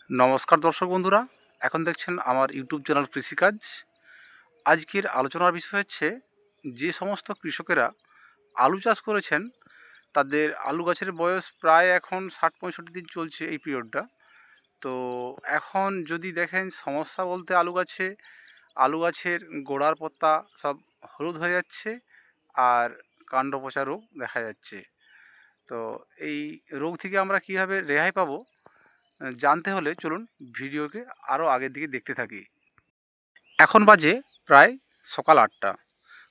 নমস্কার দর্শক বন্ধুরা, এখন দেখছেন আমার ইউটিউব চ্যানেল কৃষিকাজ। আজকের আলোচনার বিষয় হচ্ছে যে সমস্ত কৃষকেরা আলু চাষ করেছেন তাদের আলু গাছের বয়স প্রায় এখন 60-65 দিন চলছে এই পিরিয়ডটা। তো এখন যদি দেখেন সমস্যা বলতে আলু গাছের গোড়ার পাতা সব হলুদ হয়ে যাচ্ছে আর কাণ্ড পচা রোগ দেখা যাচ্ছে। তো এই রোগ থেকে আমরা কীভাবে রেহাই পাবো জানতে হলে চলুন ভিডিওকে আরও আগের দিকে দেখতে থাকি। এখন বাজে প্রায় সকাল 8টা।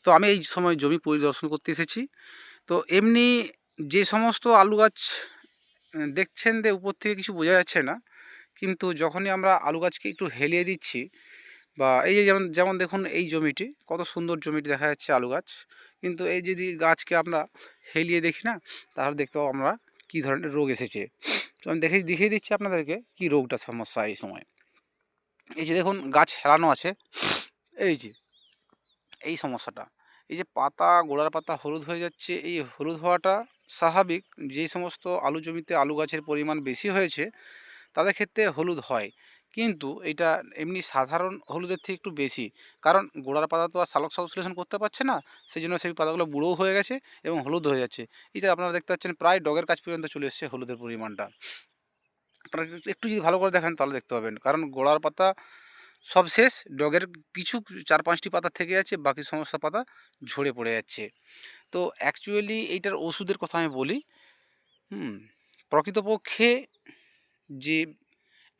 তো আমি এই সময় জমি পরিদর্শন করতে এসেছি। তো এমনি যে সমস্ত আলু গাছ দেখছেন যে উপর থেকে কিছু বোঝা যাচ্ছে না, কিন্তু যখনই আমরা আলু গাছকে একটু হেলিয়ে দিচ্ছি বা এই যে যেমন যেমন দেখুন এই জমিটি কত সুন্দর জমিটি দেখা যাচ্ছে আলু গাছ, কিন্তু এই যদি গাছকে আমরা হেলিয়ে দেখি না, তাহলে দেখতে পাবো আমরা কী ধরনের রোগ এসেছে। তো আমি দেখিয়ে দিচ্ছি আপনাদেরকে কী রোগটা সমস্যা এই সময়। এই যে দেখুন গাছ হেলানো আছে, এই যে এই সমস্যাটা, এই যে পাতা গোড়ার পাতা হলুদ হয়ে যাচ্ছে, এই হলুদ হওয়াটা স্বাভাবিক। যেই সমস্ত আলু জমিতে আলু গাছের পরিমাণ বেশি হয়েছে তাদের ক্ষেত্রে হলুদ হয়, কিন্তু এটা এমনি সাধারণ হলুদের থেকে একটু বেশি, কারণ গোড়ার পাতা তো আর সালোক সংশ্লেষণ করতে পারছে না, সেই জন্য সেই পাতাগুলো বুড়োও হয়ে গেছে এবং হলুদ হয়ে যাচ্ছে। এটা আপনারা দেখতে পাচ্ছেন প্রায় ডগের কাছ পর্যন্ত চলে এসছে হলুদের পরিমাণটা। আপনারা একটু যদি ভালো করে দেখেন তাহলে দেখতে পাবেন, কারণ গোড়ার পাতা সব শেষ, ডগের কিছু 4-5টি পাতা থেকে যাচ্ছে, বাকি সমস্ত পাতা ঝরে পড়ে যাচ্ছে। তো অ্যাকচুয়ালি এইটার ওষুধের কথা আমি বলি। প্রকৃতপক্ষে যে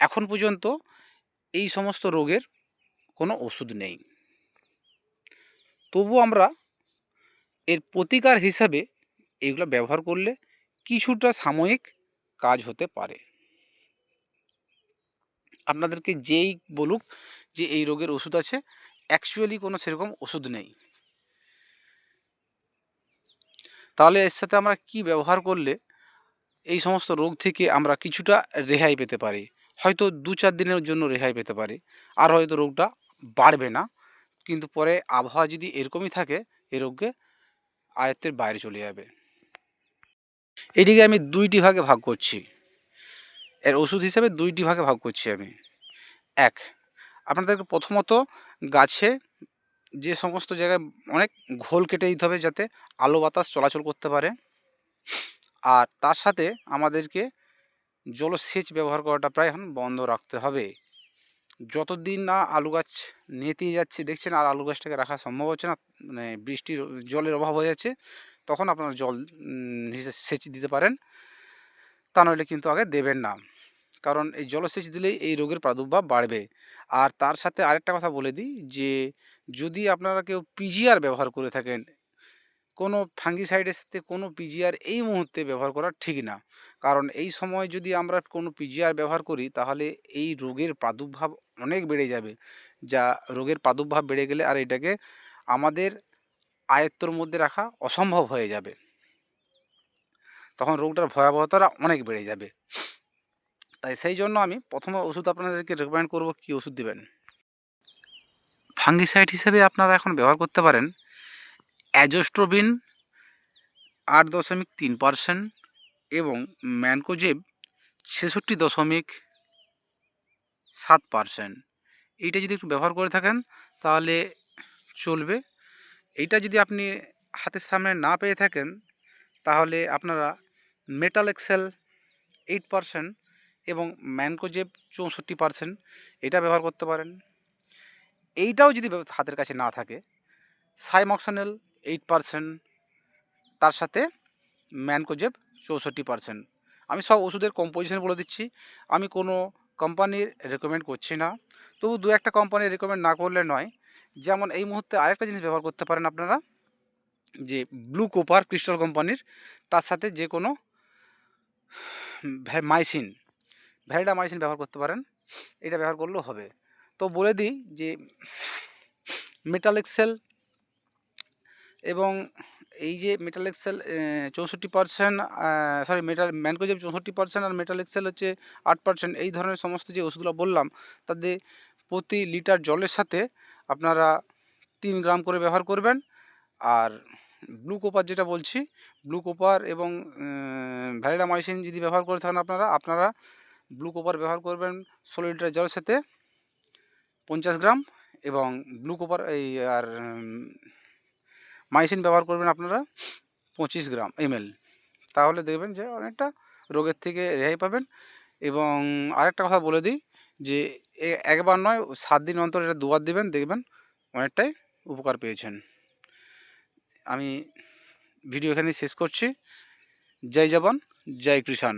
এখন পর্যন্ত এই সমস্ত রোগের কোনো ওষুধ নেই, তবু আমরা এর প্রতিকার হিসাবে এগুলো ব্যবহার করলে কিছুটা সাময়িক কাজ হতে পারে। আপনাদেরকে যেই বলুক যে এই রোগের ওষুধ আছে, অ্যাকচুয়ালি কোনো সেরকম ওষুধ নেই। তাহলে এর সাথে আমরা কি ব্যবহার করলে এই সমস্ত রোগ থেকে আমরা কিছুটা রেহাই পেতে পারি? হয়তো 2-4 দিনের জন্য রেহাই পেতে পারি, আর হয়তো রোগটা বাড়বে না, কিন্তু পরে আবহাওয়া যদি এরকমই থাকে এই রোগকে আয়ত্তের বাইরে চলে যাবে। এটিকে আমি 2টি ভাগে ভাগ করছি, এর ওষুধ হিসেবে 2টি ভাগে ভাগ করছি আমি। এক, আপনাদেরকে প্রথমত গাছে যে সমস্ত জায়গায় অনেক ঘোল কেটে দিতে হবে যাতে আলো বাতাস চলাচল করতে পারে, আর তার সাথে আমাদেরকে জলসেচ ব্যবহার করাটা প্রায় এখন বন্ধ রাখতে হবে। যতদিন না আলু গাছ নেতিয়ে যাচ্ছে দেখছেন আর আলু গাছটাকে রাখা সম্ভব হচ্ছে না, মানে বৃষ্টির জলের অভাব হয়ে যাচ্ছে, তখন আপনারা জল সেচ দিতে পারেন, তা নইলে কিন্তু আগে দেবেন না, কারণ এই জলসেচ দিলেই এই রোগের প্রাদুর্ভাব বাড়বে। আর তার সাথে আরেকটা কথা বলে দিই যে যদি আপনারা কেউ পিজিআর ব্যবহার করে থাকেন, কোনো ফাঙ্গিসাইডের সাথে কোনো পিজিআর এই মুহূর্তে ব্যবহার করা ঠিক না, কারণ এই সময় যদি আমরা কোনো পিজিআর ব্যবহার করি তাহলে এই রোগের প্রাদুর্ভাব অনেক বেড়ে যাবে, যা রোগের প্রাদুর্ভাব বেড়ে গেলে আর এটাকে আমাদের আয়ত্তর মধ্যে রাখা অসম্ভব হয়ে যাবে, তখন রোগটার ভয়াবহতাটা অনেক বেড়ে যাবে। তাই সেই জন্য আমি প্রথমে ওষুধ আপনাদেরকে রেকমেন্ড করব, কী ওষুধ দেবেন। ফাঙ্গিসাইড হিসেবে আপনারা এখন ব্যবহার করতে পারেন অ্যাজোস্ট্রোবিন 8.3% এবং ম্যানকোজেব 66.7%। এইটা যদি একটু ব্যবহার করে থাকেন তাহলে চলবে। এইটা যদি আপনি হাতের সামনে না পেয়ে থাকেন তাহলে আপনারা মেটাল এক্সেল 8% এবং ম্যানকোজেব 64% এটা ব্যবহার করতে পারেন। এইটাও যদি হাতের কাছে না থাকে, সাইমক্সানেল 8%, তার সাথে ম্যানকোজেব 64%। আমি সব ওষুধের কম্পোজিশন বলে দিচ্ছি, আমি কোনো কোম্পানির রেকমেন্ড করছি না, তবু 2-1টা কোম্পানির রেকমেন্ড না করলে নয়। যেমন এই মুহূর্তে আরেকটা জিনিস ব্যবহার করতে পারেন আপনারা, যে ব্লু কোপার ক্রিস্টাল কোম্পানির, তার সাথে যে কোনো মাইসিন, ভ্যালিডামাইসিন ব্যবহার করতে পারেন, এটা ব্যবহার করলেও হবে। তো বলে দিই যে মেটাল এক্সেল এবং এই যে মেটাল এক্সেল 64%, সরি ম্যানকোজেব 64% আর মেটাল এক্সেল হচ্ছে 8%, এই ধরনের সমস্ত যে ওষুধগুলো বললাম তাদের প্রতি লিটার জলের সাথে আপনারা 3 গ্রাম করে ব্যবহার করবেন। আর ব্লু কোপার যেটা বলছি, ব্লু কোপার এবং ভ্যালিডামাইসিন যদি ব্যবহার করে থাকেন আপনারা ব্লু কোপার ব্যবহার করবেন 16 লিটার জলের সাথে 50 গ্রাম, এবং ব্লু কোপার এই আর মাইসিন ব্যবহার করবেন আপনারা 25 গ্রাম ml। তাহলে দেখবেন যে অনেকটা রোগের থেকে রেহাই পাবেন। এবং আরেকটা কথা বলে দিই যে একবার নয় 7 দিন অন্তর এটা দুবার দিবেন, দেখবেন অনেকটাই উপকার পেয়েছেন। আমি ভিডিও এখানেই শেষ করছি। জয় জওয়ান, জয় কিষাণ।